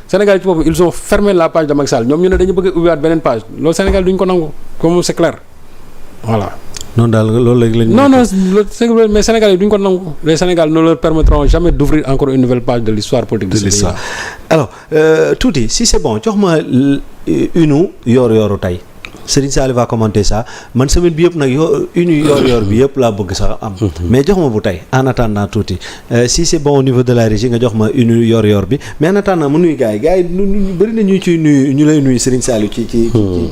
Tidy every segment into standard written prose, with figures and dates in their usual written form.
Sénégal ci boppam ils ont fermé la page de Macky Sall ñoom ñu ne dañu bëgg a ubbiwaat beneen page loolu Sénégal duñ ko nangu comme c'est clair voilà. noonu daal loolu léegi lañ. non mais Sénégal yi duñ ko nangu les Sénégal ne leur permettront jamais d'ouvrir encore une nouvelle page de l'histoire politique de ce pays. Alors tuuti si c'est bon jox ma une yor-yoru tey. Serigne Saliou va commenter ça man semaine bi yëpp nag yor bi yëpp laa bëgg sax am. mais jox ma bu tey en attendant tuuti si c'est bon au niveau de la régie nga jox ma une yor bi mais en attendant mu nuyu gars yi ñu bëri na ñu ciy nuyu ñu lay nuyu Serigne Saliou ci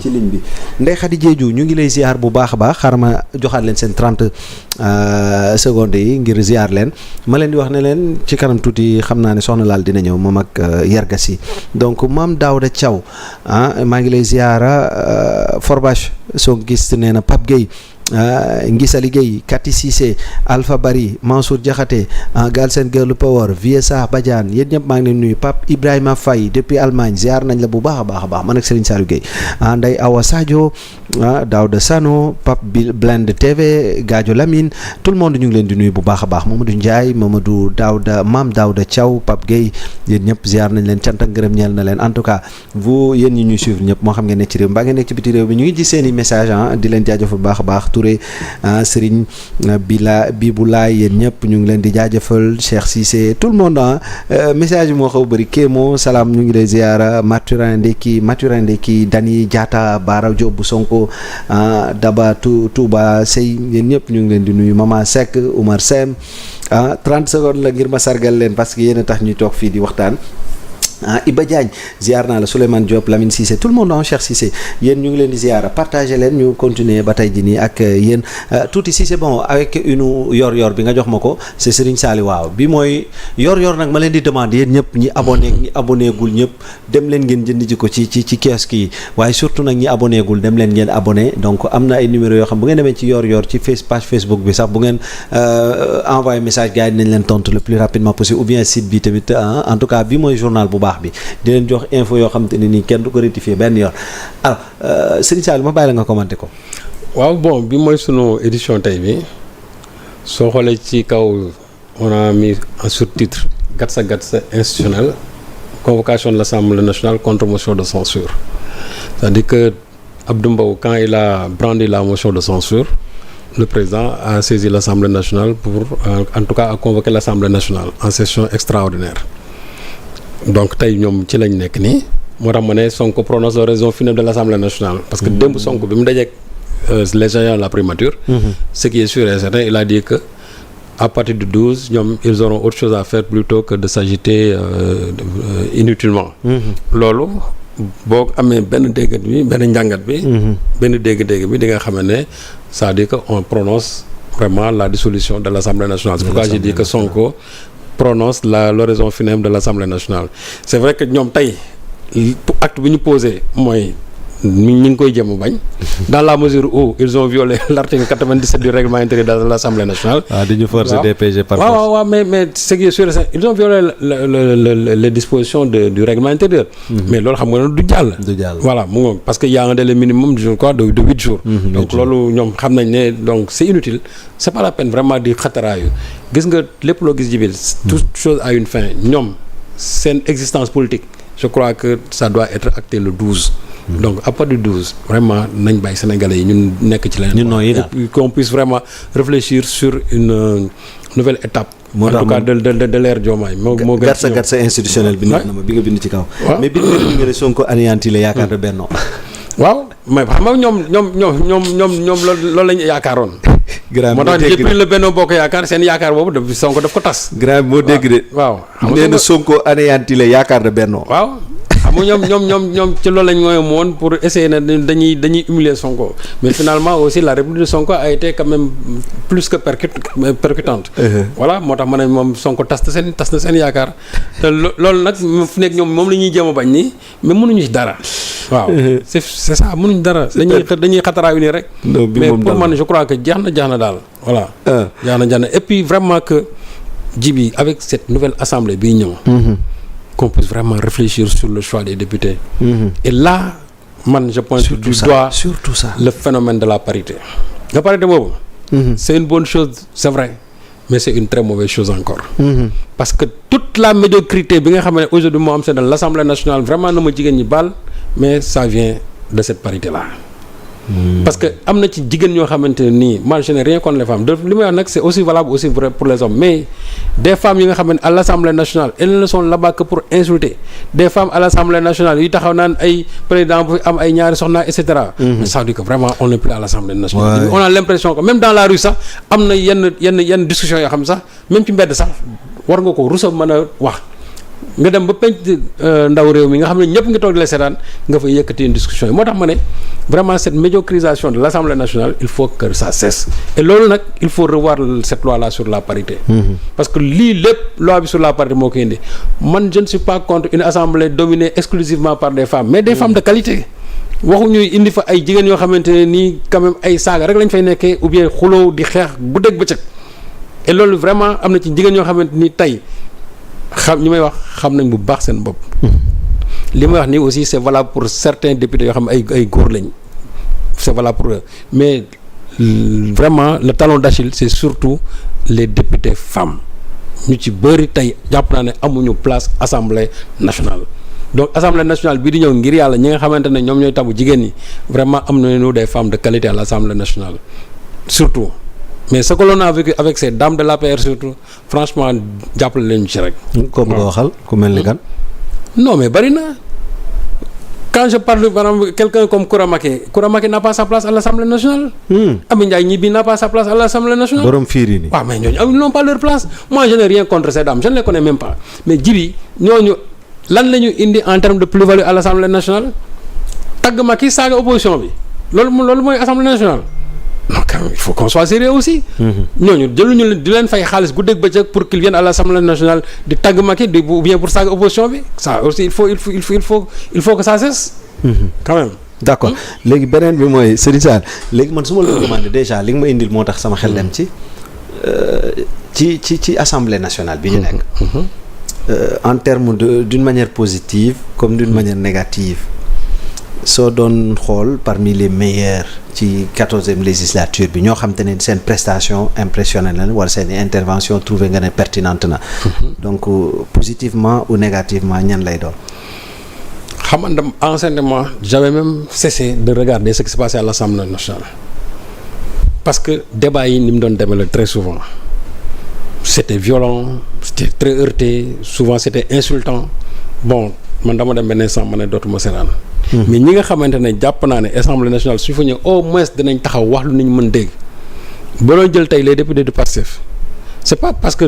ligne bi. Ndeye Khady Diédhiou ñu ngi lay ziar bu baax a baax xaaral ma joxaat leen seen 30 secondes yi ngir ziar leen ma leen di wax ne leen ci kanam tuuti xam naa ne soxna laal dina ñëw moom ak Yargas yi donc Mame Daouda Thiaw maa ngi lay ziara. Forbache soo gis nee na Pape Gueye Ngisali Gueye Kati Cissé Alpha Bari Mansour Diakhaté Galsen Girl Power Viesa Badiane yéen ñëpp maa ngi leen nuyu Pape Ibrahima Faye depuis Allemagne ziar nañ la bu baax a baax man ak Serigne Saliou Gueye Ndeye Awa Sadio Daouda Sano Pape Blend TV Gadio Lamine tout le monde ñu ngi leen di nuyu bu baax a baax Mamadou Ndiaye Mamadou Mame Daouda Thiaw Pape Gueye yéen ñëpp ziar nañ leen cant ak ngërëm ñeel na leen en tout cas vous yéen ñi ñuy suivre ñëpp moo xam ngeen nekk ci réew mbaa ngeen nekk ci biti réew bi ñu ngi gis seen i message di leen jaajëfal bu baax a baax Touré Serigne Biboulaye yéen ñëpp ñu ngi leen di jaajëfal Cheikh Cissé tout le monde message yi moo xaw bëri Kémo salaam ñu ngi lay ziara Maturin Ndeki Dani Diatta Bara Diop bu Sonko Daba Touba Sey yéen ñëpp ñu ngi leen di nuyu Mama Seck Oumar Sem 30 secondes la ngir ma sargal leen parce que yéen a tax ñuy toog fii di waxtaan. Iba Diagne ziar naa la Souleymane Diop Lamine Cissé tout le monde Cheikh Cissé yéen ñu ngi leen di ziara partagé leen ñu continuer ba tey ji nii ak yéen tuuti si c'est bon avec une yor bi nga jox ma ko c'est Serigne Saliou waaw bi mooy yor nag ma leen di demander yéen ñëpp ñi abonné gul ñëpp dem leen ngeen jënd ji ko ci kiosque yi waaye surtout nag ñi abonné gul dem leen ngeen abonné donc am na ay numéro yoo xam bu ngeen demee ci yor ci page Facebook bi sax bu ngeen envoyé message gars yi dinañ leen tontu le plus rapidement possible ou bien site bi tamit en tout cas bi mooy journal bu baax bi di leen jox info yoo xam te ne nii kenn du ko rectifier benn yoon alors Serigne Saliou ma bàyyi la nga commenter ko. waaw bon bi mooy sunu édition tey bi soo xoolee ci kaw on a mis en sous-titre Gatsa institutionnel convocation de l'Assemblée nationale contre motion de censure c'est-à-dire que Abdou Mbow quand il a brandi la motion de censure le président a saisi l'Assemblée nationale pour en tout cas a convoqué l'Assemblée nationale en session extraordinaire. Donc tey ñoom ci lañ nekk nii moo tax ma ne Sonko prononce la raison funèbre de l'Assemblée nationale parce que démb Sonko bi mu dajeek les agents de la primature ce qui est sûr et certain il a dit que à partir du 12 ñoom ils auront autre chose à faire plutôt que de s'agiter inutilement loolu boo amee benn dégg bi benn njàngat bi benn dégg-dégg bi di nga xam ne c'est-à-dire que on prononce vraiment la dissolution de l'Assemblée nationale c'est pourquoi j'ai dit que Sonko prononce l'oraison funèbre de l'Assemblée nationale c'est vrai que ñoom tey acte bi ñu posé mooy ñi ngi koy jëm bañ dans la mesure où ils ont violé l'article 97 du règlement intérieur de l'Assemblée nationale. dañu forcer DPG par force. waaw mais ce qui est sûr ils ont violé les dispositions du règlement intérieur. Mais loolu xam nga du jàll. Voilà mu ngoog parce que y a un délai minimum je crois de 8 jours. Donc loolu ñoom xam nañ ne donc c'est inutile c'est pas la peine vraiment di xataraayu gis nga lépp loo gis jibil toute chose a une fin ñoom seen existence politique je crois que ça doit être acté le 12. Donc à partir du 12 vraiment nañ bàyyi sénégalais yi ñun nekk ci leneen. Et puis qu'on puisse vraiment réfléchir sur une nouvelle étape. en tout cas de l'ère Diomaye moo gën a gatsa institutionnel bi neex na ma bi nga bind ci kaw. mais bi nga ne Sonko anéanti la yaakaar de Benno. waaw mais xam nga ñoom loolu lañu yaakaaroon. grand moo tax depuis le Benno Bokk Yaakaar seen yaakaar boobu daf Sonko daf ko tas. grand moo dégg de. waaw xam nga nee na Sonko anéanti la yaakaar de Benno. waaw. xam nga ñoom ci loolu lañ mooy woon pour essayer na dañuy humilier Sonko mais finalement aussi la république de Sonko a été quand même plus que percutante. Voilà moo tax ma ne moom Sonko tas na seen yaakaar te loolu nag fu nekk ñoom moom la ñuy jéem a bañ nii mais mënuñu ci dara. waaw c'est ça mënuñu dara dañuy xataraayu nii rek. mais pour man je crois que jeex na daal voilà. jeex na et puis vraiment que Djibi avec cette nouvelle assemblée bii ñëw. Qu'on puisse vraiment réfléchir sur le choix des députés. Et là, je pointe du doigt le phénomène de la parité. La parité boobu. C'est une bonne chose, c'est vrai. mais c'est une très mauvaise chose encore. Parce que toute la médiocrité bi nga xam ne aujourd'hui moo am c'est dans l'Assemblée nationale vraiment na ma jigéen ñi baal mais ça vient de cette parité-là. Parce que am na ci jigéen ñoo xamante ne nii moi je n'ai rien contre les femmes li may wax nag c'est aussi valable aussi vrai pour les hommes mais des femmes yi nga xam ne à l'Assemblée nationale elles ne sont là-bas que pour insulter des femmes à l'Assemblée nationale yu taxaw naan ay président bu am ay ñaari soxna et cetera. Mais ça veut dire que vraiment on n'est plus à l'Assemblée nationale. On a l'impression que même dans la rue sax am na yenn discussions yoo xam sax même ci mbedd sax war nga ko rusa mën a wax. nga dem ba penc ndaw réew mi nga xam ne ñëpp ngi toog di la seetaan nga fa yëkkati une discussion yi moo tax ma ne vraiment cette médiocrisation de l'Assemblée nationale il faut que ça cesse et loolu nag il faut revoir cette loi là sur la parité. Parce que lii lépp loi bi sur la parité moo koy indi man je ne suis pas contre une assemblée dominée exclusivement par des femmes mais des femmes de qualité. waxuñu indi fa ay jigéen yoo xamante ne nii quand même ay saaga rek lañ fay nekkee ou bien xuloo di xeex guddeeg bëccëg et loolu vraiment am na ci jigéen yoo xamante ni tey. xam ñi may wax xam nañ bu baax seen bopp. li may wax nii aussi c'est valable pour certains députés yoo xam ne ay góor lañ c'est valable pour eux mais vraiment le talon d'Achille c'est surtout les députés femmes ñu ci bëri tey jàpp naa ne amuñu place assemblée nationale. donc assemblée nationale bii di ñëw ngir yàlla ñi nga xamante ne ñoom ñooy tabu jigéen ñi vraiment am nañu des femmes de qualité à l'assemblée nationale surtout. mais ce que l'on a vécu avec ces dames de l'APR surtout franchement jàppale leen ci rek. comme nga waxal ku mel ni kan. non mais bari na quand je parle par exemple quelqu'un comme Koura Macky n'a pas sa place à l'Assemblée nationale. Ami Ndiaye Gniby n'a pas sa place à l'Assemblée nationale. borom fiiri ni. waaw mais ñooñu ils n'ont pas leur place moi je n'ai rien contre ces dames je ne les connais même pas mais Djibi ñooñu lan la ñu indi en termes de plus-value à l'Assemblée nationale tagg Macky saaga opposition bi loolu mooy Assemblée nationale. non quand même il faut qu'on soit sérieux aussi. ñooñu jëluñu leen di leen fay xaalis guddeeg bëccëg pour qu'ils viennent à l'Assemblée nationale di tagg Macky ou bien pour saaga opposition bi ça aussi il faut que ça cesse. quand même. d'accord léegi beneen bi mooy Serigne Sarr léegi man su ma la demandé déjà li nga ma indil moo tax sama xel dem ci Assemblée nationale bi ñu nekk. en termes d'une manière positive comme d'une manière négative. soo doon xool parmi les meilleurs ci 14e législature bi ñoo xam te ne seen prestation impressionnelle na wala seen intervention trouvé nga ne pertinente na. donc positivement ou négativement ñan lay doon. xam nga anciennement j'avais même cessé de regarder ce qui se passait à l'Assemblée nationale parce que débat yi ni mu doon demee très souvent c'était violent c'était très heurté souvent c'était insultant bon man dama dem benn instant ma ne dootuma seetaan. mais ñi nga xamante ne jàpp naa ne Assemblée nationale su fa ñëw au moins dinañ taxaw wax lu nit ñi mën dégg ba doon jël tey les députés du PASTEF c'est pas parce que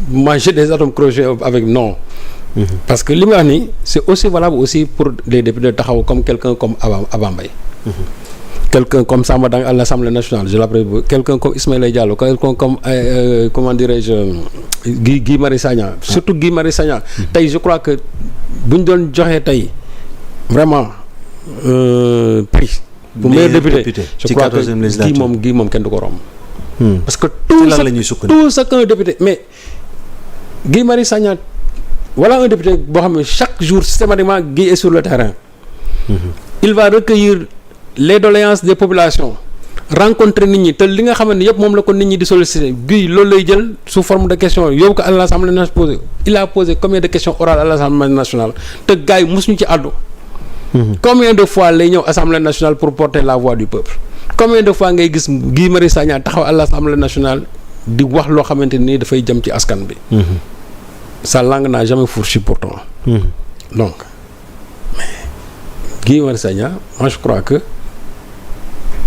moi j'ai des atomes crochés avec non. Parce que li may wax nii c'est aussi valable aussi pour les députés taxaw comme quelqu'un comme Abba Mbaye. Quelqu'un comme Samba Dang à l'Assemblée nationale je l'apprécie quelqu'un comme Ismaïla Diallo quelqu'un comme comment dirais-je Guy Marius Sagna surtout Guy Marius Sagna tey je crois que buñ doon joxee tey vraiment prix bu meilleur député je crois que Guy moom kenn du ko romb parce que tout ce qu'un député mais Guy Marius Sagna voilà un député boo xam ne chaque jour systématiquement Guy est sur le terrain il va recueillir les doléances des populations rencontrer nit ñi te li nga xamante ne yëpp moom la ko nit ñi di solliciter Guy loolu lay jël sous forme de questions yóbbu ko à l'Assemblée nationale il a posé combien de questions orales à l'Assemblée nationale te gars yi mosuñu ci àddu combien de fois lay ñëw Assemblée nationale pour porter la voix du peuple combien de fois ngay gis Guy Marius Sagna taxaw à l'Assemblée nationale di wax loo xamante ni dafay jëm ci askan bi sa langue n'a jamais fourchi pourtant donc mais Guy Marius Sagna moi je crois que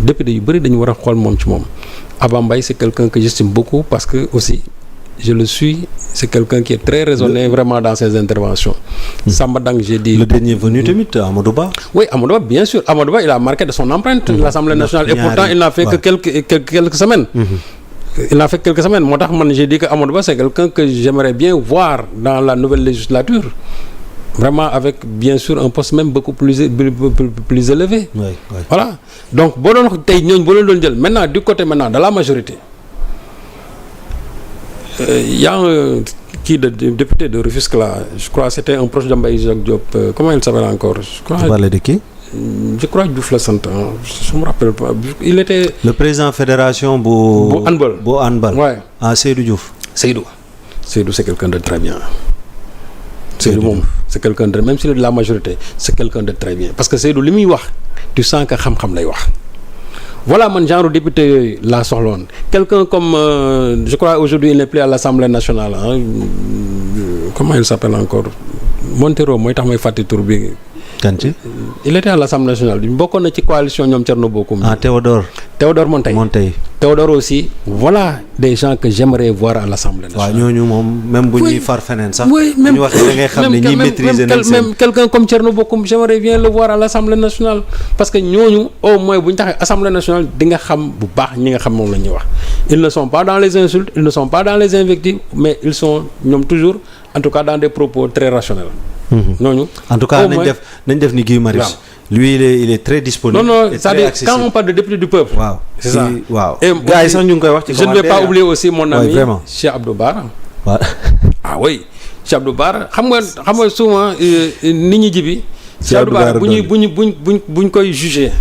député yu bëri dañu war a xool moom ci moom Abba Mbaye c'est quelqu'un que j'estime beaucoup parce que aussi je le suis c'est quelqu'un qui est très raisonné vraiment dans ses interventions. Samba Dang j'ai dit. Le dernier venu tamit Amadou Ba. Oui Amadou Ba bien sûr Amadou Ba il a marqué de son empreinte l'Assemblée nationale et pourtant il n'a fait que quelques semaines. Il n'a fait quelques semaines moo tax man j'ai dit que Amadou Ba c'est quelqu'un que j'aimerais bien voir dans la nouvelle législature. Vraiment avec bien sûr un poste même beaucoup plus élevé. Oui. Voilà donc boo doon tey ñooñu boo leen doon jël maintenant du côté maintenant de la majorité y a un député de Rufisque là je crois c'était un proche de Mbaye Jacques Diop comment il s'appelle encore je crois. Vous parlez de qui? je crois Diouf la sant je me rappelle pas il était. le président fédération bu handball. Ouais. Ah Seydou Diouf. Seydou c'est quelqu'un de très bien. Seydou moom c'est quelqu'un de même s'il est de la majorité c'est quelqu'un de très bien parce que Seydou li muy wax tu sens que xam-xam lay wax. Voilà man genre député yooyu laa soxloon quelqu'un comme je crois aujourd'hui il n'est plus à l'Assemblée nationale comment il s'appelle encore Montero mooy tax may fàtte tur bi. kan ci. il était à l'Assemblée nationale bokkoon na ci coalition ñoom Thierno Bocoum. Théodore Monteil. Théodore aussi voilà des gens que j'aimerais voir à l'Assemblée nationale. waaw ñooñu moom même bu ñuy far feneen sax. oui même bu ñu waxee da ngay xam ne ñi maîtriser nañ seen même quelqu'un comme Thierno Bocoum j'aimerais bien le voir à l'Assemblée nationale parce que ñooñu au moins bu ñu taxee Assemblée nationale di nga xam bu baax ñi nga xam moom la ñuy wax ils ne sont pas dans les insultes ils ne sont pas dans les invectives mais ils sont ñoom toujours en tout cas dans des propos très rationnels. ñooñu en tout cas nañ def ni Guy Marius. lui il est très disponible. non c'est-à-dire quand on parle de député du peuple. waaw c'est ça waaw. et gars yi sax ñu ngi koy wax ci je ne vais pas oublier aussi mon ami vraiment. Cheikh Abdou Bara. waaw. ah oui Cheikh Abdou Bara xam nga souvent nit ñi jibi Cheikh Abdou Bara buñ koy juger.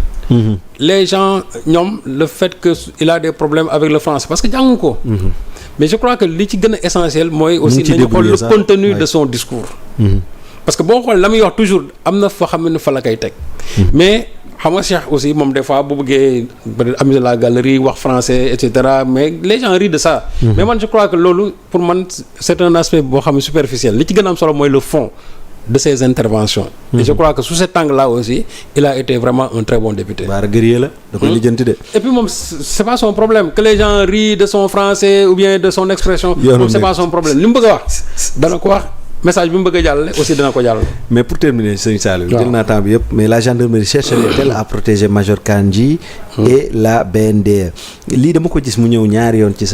les gens ñoom le fait que il a des problèmes avec le français parce que jàngu ko. mais je crois que li ci gën a essentiel mooy. aussi nañu xool le contenu de son discours. parce que boo xoolee la muy wax toujours am na foo xam ne fa la koy teg. mais xam nga Cheikh aussi moom des fois bu bëggee peut-être amuser la galerie wax français et cetera mais les gens rient de ça. mais man je crois que loolu pour man c'est un aspect boo xam ne superficiel li ci gën a am solo mooy le fond de ses interventions. et je crois que sous cet angle-là aussi il a été vraiment un très bon député. Bara guerrier la da koy lijjanti de. et puis moom c'est pas son problème que les gens rient de son français ou bien de son expression. moom c'est pas son problème li mu bëgg a wax dana ko wax. message bi mu bëgg a jàllale aussi dana ko jàllale. mais pour terminer sëñ Saliou. jël naa temps bi yëpp mais la gendarmerie chercherait-elle à protéger Major Kandji et la BNDE lii dama ko gis mu ñëw ñaari yoon ci sa